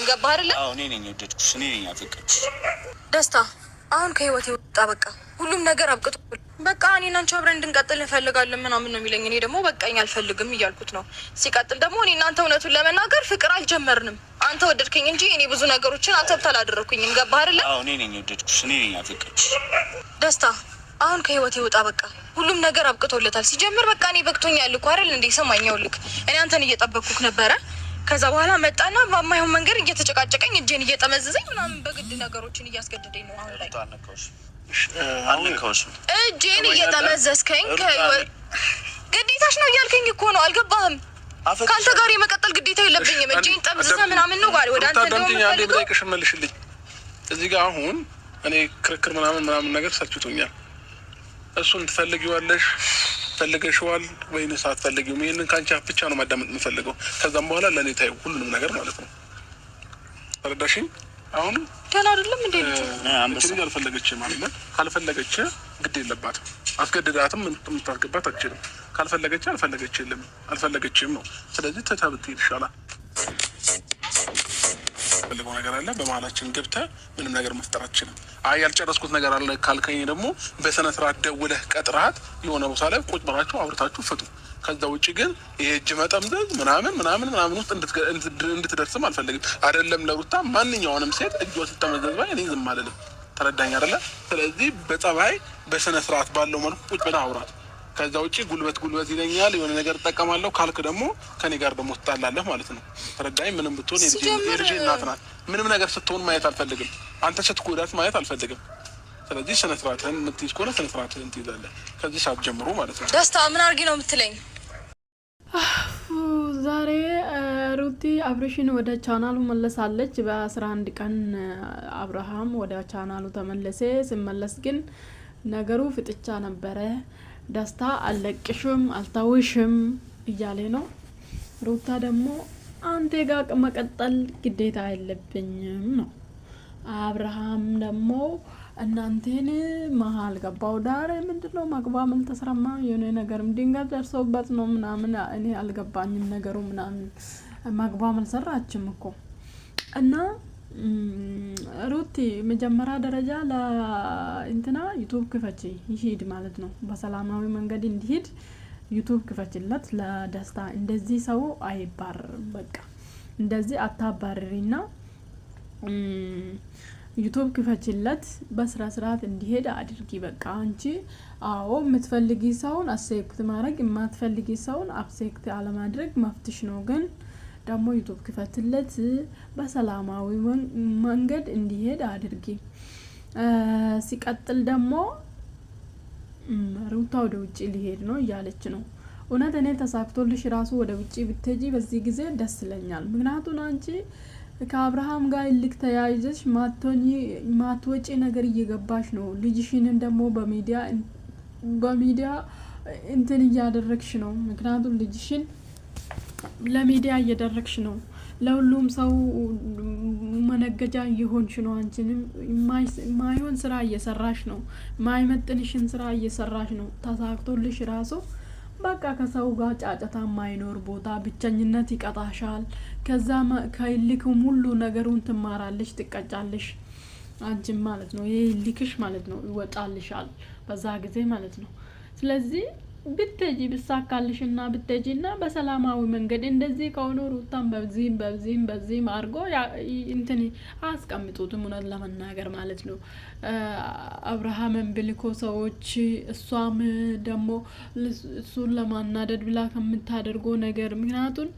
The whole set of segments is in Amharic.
ገባህ አይደለ? አዎ እኔ ነኝ የወደድኩሽ፣ እኔ ነኝ ያፈቀርኩሽ። ደስታ አሁን ከህይወቴ ወጣ። በቃ ሁሉም ነገር አብቅቶ በቃ እኔና አንቺ አብረን እንድንቀጥል እንፈልጋለን ምናምን ነው የሚለኝ። እኔ ደግሞ በቃኝ አልፈልግም እያልኩት ነው። ሲቀጥል ደግሞ እኔ እናንተ እውነቱን ለመናገር ፍቅር አልጀመርንም። አንተ ወደድከኝ እንጂ እኔ ብዙ ነገሮችን አሰብት አላደረኩኝም። ገባህ አይደለ? አዎ እኔ ነኝ የወደድኩሽ፣ እኔ ነኝ ያፈቀርኩሽ። ደስታ አሁን ከህይወቴ ወጣ። በቃ ሁሉም ነገር አብቅቶለታል። ሲጀምር በቃ እኔ በቅቶኛል እኮ አይደል እንዴ? ሰማኛው ልክ እኔ አንተን እየጠበቅኩክ ነበረ። ከዛ በኋላ መጣና በማይሆን መንገድ እየተጨቃጨቀኝ እጄን እየጠመዘዘኝ ምናምን በግድ ነገሮችን እያስገድደኝ ነው። አሁን ላይ አልነካሁሽም። እጄን እየጠመዘዝከኝ ግዴታሽ ነው እያልከኝ እኮ ነው። አልገባህም? ከአንተ ጋር የመቀጠል ግዴታ የለብኝም። እጄን ጠምዝዘህ ምናምን ነው ጋር ወደ አንተ እንደው መልሽልኝ። እዚህ ጋር አሁን እኔ ክርክር ምናምን ነገር ሰልችቶኛል። እሱን ትፈልጊዋለሽ ፈልገሽዋል ወይንስ አትፈልጊውም? ይሄንን ካንቺ ብቻ ነው ማዳመጥ የምፈልገው። ከዛም በኋላ ለኔ ታይ ሁሉንም ነገር ማለት ነው። ተረዳሽኝ? አሁን ገና አይደለም እንዴ? አንቺ አልፈለገች ማለት ነው። ካልፈለገች ግድ የለባትም። አስገድዳትም የምታስገባት አትችልም። ካልፈለገች አልፈለገችም ነው። ስለዚህ ተታብት ይሻላል። ፈልገው ነገር አለ በመሀላችን ገብተህ ምንም ነገር መፍጠር አትችልም። አይ ያልጨረስኩት ነገር አለ ካልከኝ ደግሞ በሰነ ስርዓት ደውለህ ቀጥረሃት የሆነ ቦታ ላይ ቁጭ ብላችሁ አውርታችሁ ፍቱ። ከዛ ውጭ ግን ይሄ እጅ መጠምዘዝ ምናምን ውስጥ እንድትደርስም አልፈልግም። አይደለም ለሩታ ማንኛውንም ሴት እጇ ስትጠመዘዝ ባይ እኔ ዝም አልልም። ተረዳኝ አይደለ? ስለዚህ በጸባይ በሰነ ስርዓት ባለው መልኩ ቁጭ ብለህ አውራት። ከዛ ውጭ ጉልበት ይለኛል የሆነ ነገር እጠቀማለሁ ካልክ ደግሞ ከኔ ጋር ደግሞ ትጣላለህ ማለት ነው። ተረዳኝ? ምንም ብትሆን የልጄ እናት ናት። ምንም ነገር ስትሆን ማየት አልፈልግም። አንተ ስትጎዳት ማየት አልፈልግም። ስለዚህ ስነ ስርዓትህን የምትይዝ ከሆነ ስነ ስርዓትህን ትይዛለህ ከዚህ ሰዓት ጀምሮ ማለት ነው። ደስታ ምን አድርጊ ነው የምትለኝ? ዛሬ ሩቲ አብሬሽን ወደ ቻናሉ መለሳለች። በ11 ቀን አብርሃም ወደ ቻናሉ ተመለሰ። ሲመለስ ግን ነገሩ ፍጥጫ ነበረ። ደስታ አለቅሽም አልታውሽም እያለ ነው። ሩታ ደግሞ አንተ ጋር መቀጠል ግዴታ የለብኝም ነው። አብርሃም ደግሞ እናንተን መሀል ገባው ዳር ምንድነው ማግባመል ተሰራማ የሆነ ነገርም ድንጋይ ደርሶበት ነው ምናምን እኔ አልገባኝም ነገሩ ምናምን ማግባመል ሰራችም እኮ እና ሩቲ መጀመሪያ ደረጃ ለእንትና ዩቲዩብ ክፈቺ ይሄድ ማለት ነው። በሰላማዊ መንገድ እንዲሄድ ዩቲዩብ ክፈችለት ለደስታ። እንደዚህ ሰው አይባረርም። በቃ እንደዚህ አታባረሪና ዩቲዩብ ክፈችለት በስራ ስርዓት እንዲሄድ አድርጊ። በቃ አንቺ አዎ የምትፈልጊ ሰውን አክሴፕት ማድረግ የማትፈልጊ ሰውን አክሴፕት አለማድረግ መፍትሽ ነው። ግን ደግሞ ዩቲዩብ ክፈትለት በሰላማዊ መንገድ እንዲሄድ አድርጊ። ሲቀጥል ደግሞ ሩታ ወደ ውጪ ሊሄድ ነው እያለች ነው። እውነት እኔ ተሳክቶልሽ ራሱ ወደ ውጪ ብትሄጂ በዚህ ጊዜ ደስ ይለኛል። ምክንያቱም አንቺ ከአብርሃም ጋር ልክ ተያይዘሽ ማትወጪ ነገር እየገባሽ ነው። ልጅሽንን ደግሞ በሚዲያ እንትን እያደረግሽ ነው። ምክንያቱም ልጅሽን ለሚዲያ እየደረግሽ ነው። ለሁሉም ሰው መነገጃ እየሆንሽ ነው። አንቺንም ማይሆን ስራ እየሰራሽ ነው። ማይመጥንሽን ስራ እየሰራሽ ነው። ተሳክቶልሽ ራሱ በቃ ከሰው ጋር ጫጫታ ማይኖር ቦታ ብቸኝነት ይቀጣሻል። ከዛ ከልክም ሁሉ ነገሩን ትማራለሽ፣ ትቀጫለሽ አንቺም ማለት ነው። ይሄ ልክሽ ማለት ነው ይወጣልሻል በዛ ጊዜ ማለት ነው። ስለዚህ ብትጂ ብሳካልሽና ብትጂና በሰላማዊ መንገድ እንደዚህ ከሆነ ሩታን በዚህም አርጎ እንትን አስቀምጡትም እውነት ለመናገር ማለት ነው። አብርሃምን ብልኮ ሰዎች እሷም ደግሞ እሱን ለማናደድ ብላ ከምታደርገው ነገር ምክንያቱም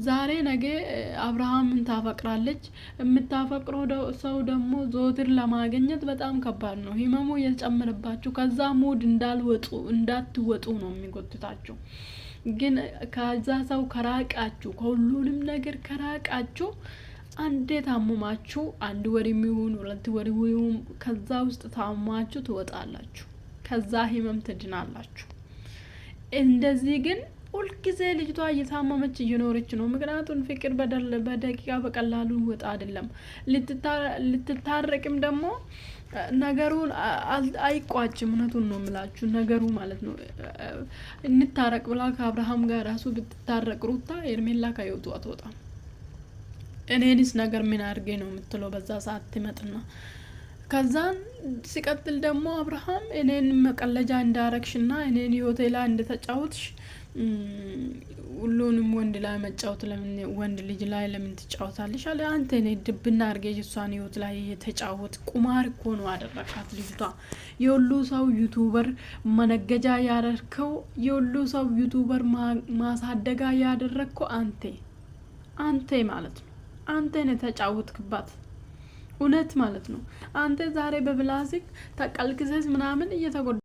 ዛሬ ነገ አብርሃምን ታፈቅራለች። የምታፈቅረው ሰው ደግሞ ዞትር ለማግኘት በጣም ከባድ ነው። ህመሙ እየጨመረባችሁ ከዛ ሙድ እንዳትወጡ ነው የሚጎትታችሁ። ግን ከዛ ሰው ከራቃችሁ ከሁሉንም ነገር ከራቃችሁ አንዴ ታመማችሁ አንድ ወር የሚሆን 2 ወር ይሁን ከዛ ውስጥ ታማችሁ ትወጣላችሁ። ከዛ ህመም ትድናላችሁ። እንደዚህ ግን ሁልጊዜ ልጅቷ እየታመመች እየኖረች ነው። ምክንያቱም ፍቅር በደቂቃ በቀላሉ ወጣ አይደለም። ልትታረቅም ደግሞ ነገሩን አይቋጭም። እውነቱን ነው የምላችሁ ነገሩ ማለት ነው። እንታረቅ ብላ ከአብርሃም ጋር ራሱ ብትታረቅ ሩታ ሄርሜላ ከህይወቱ አትወጣም። እኔንስ ነገር ምን አድርጌ ነው የምትለው በዛ ሰዓት ትመጥና ከዛን ሲቀጥል ደግሞ አብርሃም እኔን መቀለጃ እንዳረግሽና እኔን ሆቴላ እንደተጫወትሽ ሁሉንም ወንድ ላይ መጫወት ለምን ወንድ ልጅ ላይ ለምን ትጫወታለሽ አለ አንተ እኔ ድብና አርገሽ እሷን ህይወት ላይ የተጫወት ቁማር እኮ ነው አደረካት ልጅቷ የሁሉ ሰው ዩቲዩበር መነገጃ ያደረከው የሁሉ ሰው ዩቲዩበር ማሳደጋ ያደረከው አንተ ማለት ነው አንተ ነህ ተጫወትክባት እውነት ማለት ነው አንተ ዛሬ በብላስቲክ ተቀልክሰስ ምናምን እየተጎዳ